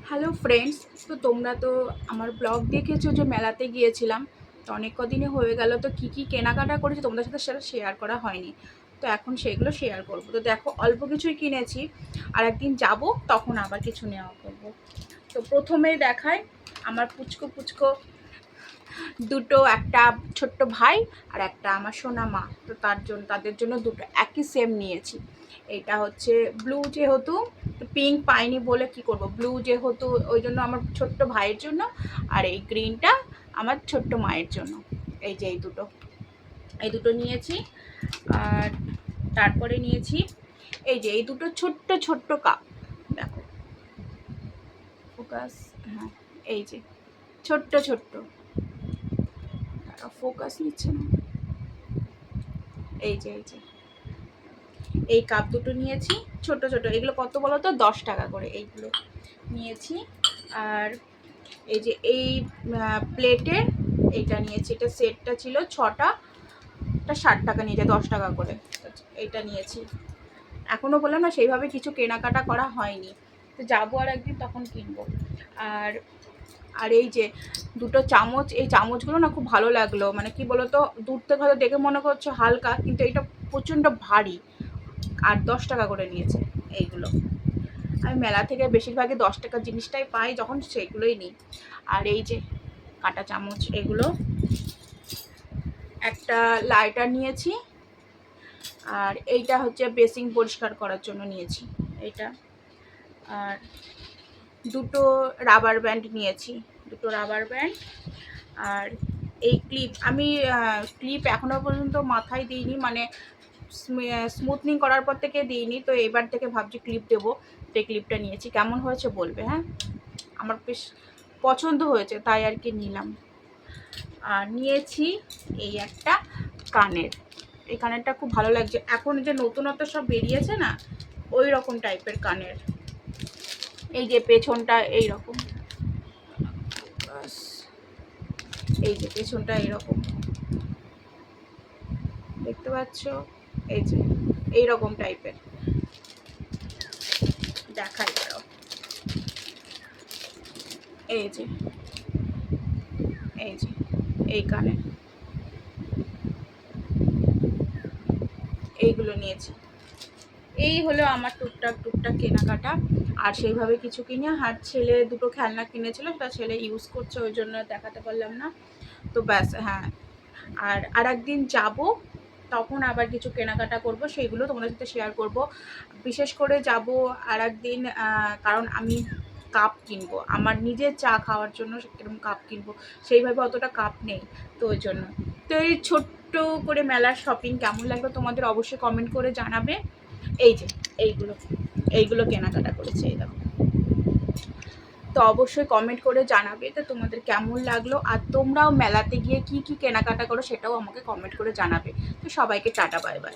Hello friends, তো তোমরা তো আমার ব্লগ দেখেছো যে মেলাতে গিয়েছিলাম। তো অনেক কদিনে হয়ে গেল, তো কী কী কেনাকাটা করেছি তোমাদের সাথে সেটা শেয়ার করা হয়নি। তো এখন সেগুলো শেয়ার করবো। তো দেখো, অল্প কিছুই কিনেছি, আর একদিন যাব তখন আবার কিছু নেওয়া করবো। তো প্রথমেই দেখায় আমার পুচকো পুচকো দুটো, একটা ছোট্ট ভাই আর একটা আমার সোনা মা। তো তাদের জন্য দুটো একই সেম নিয়েছি। এটা হচ্ছে ব্লু, যেহেতু পিঙ্ক পাইনি বলে কি করব, ব্লু যেহেতু ওই জন্য আমার ছোট্ট ভাইয়ের জন্য, আর এই গ্রিনটা আমার ছোট্ট মায়ের জন্য। এই যে এই দুটো নিয়েছি। আর তারপরে নিয়েছি এই যে এই দুটো ছোট্ট ছোট্ট কাপ। দেখো, ফোকাস, হ্যাঁ, এই যে ছোট্ট ছোট্ট, ফোকাস নিচ্ছে না। এই যে এই কাপ দুটো নিয়েছি, ছোট ছোট। এগুলো কত বলো তো, 10 টাকা করে এইগুলো নিয়েছি। আর এই যে এই প্লেটের এইটা নিয়েছি, এটা সেটটা ছিল 6টা, এটা 60 টাকা নিয়েছে, 10 টাকা করে। এইটা নিয়েছি। এখনও বললাম না, সেইভাবে কিছু কেনাকাটা করা হয়নি, তো যাবো আর একদিন তখন কিনবো। আর আর এই যে দুটো চামচ, এই চামচগুলো না খুব ভালো লাগলো। মানে কি বলতো, দূর থেকে হয়তো দেখে মনে করছে হালকা, কিন্তু এটা প্রচণ্ড ভারী। আর 10 টাকা করে নিয়েছে এইগুলো। আমি মেলা থেকে বেশিরভাগই 10 টাকার জিনিসটাই পাই যখন, সেইগুলোই নিই। আর এই যে কাঁটা চামচ, এগুলো একটা লাইটার নিয়েছি। আর এইটা হচ্ছে বেসিন পরিষ্কার করার জন্য নিয়েছি এইটা। আর দুটো রাবার ব্যান্ড নিয়েছি, দুটো রাবার ব্যান্ড। আর এই ক্লিপ, আমি ক্লিপ এখনও পর্যন্ত মাথায় দিইনি, মানে স্মুথনিং করার পর থেকে দিইনি। তো এবার থেকে ভাবছি ক্লিপ দেবো। তো এই ক্লিপটা নিয়েছি, কেমন হয়েছে বলবে। হ্যাঁ, আমার বেশ পছন্দ হয়েছে, তাই আর কি নিলাম। আর নিয়েছি এই একটা কানের, এই কানেরটা খুব ভালো লাগছে। এখন যে নতুনত্ব সব বেরিয়েছে না, ওই রকম টাইপের কানের। এই যে পেছনটা এই রকম, এই যে পেছনটা এইরকম দেখতে পাচ্ছ, এই যে এইরকম টাইপের। দেখাই দাও, এই যে এই যে এই কানে এইগুলো নিয়েছি। এই হলো আমার টুকটাক কেনাকাটা। আর সেইভাবে কিছু কিনে, আর ছেলে দুটো খেলনা কিনেছিল, সেটা ছেলে ইউজ করছে, ওই জন্য দেখাতে পারলাম না। তো ব্যাস, হ্যাঁ। আর একদিন যাব, তখন আবার কিছু কেনাকাটা করব, সেইগুলো তোমাদের সাথে শেয়ার করব। বিশেষ করে যাব আর একদিন, কারণ আমি কাপ কিনবো আমার নিজের চা খাওয়ার জন্য, সেরকম কাপ কিনবো। সেইভাবে অতটা কাপ নেই, তো ওই জন্য। তো এই ছোট্ট করে মেলার শপিং কেমন লাগলো তোমাদের অবশ্যই কমেন্ট করে জানাবে। এই যে এইগুলো কেনাকাটা করেছে, এই দেখো। তো অবশ্যই কমেন্ট করে জানাবে তো তোমাদের কেমন লাগলো, আর তোমরাও মেলাতে গিয়ে কি কি কেনাকাটা করো সেটাও আমাকে কমেন্ট করে জানাবে। তো সবাইকে টাটা, বাই বাই।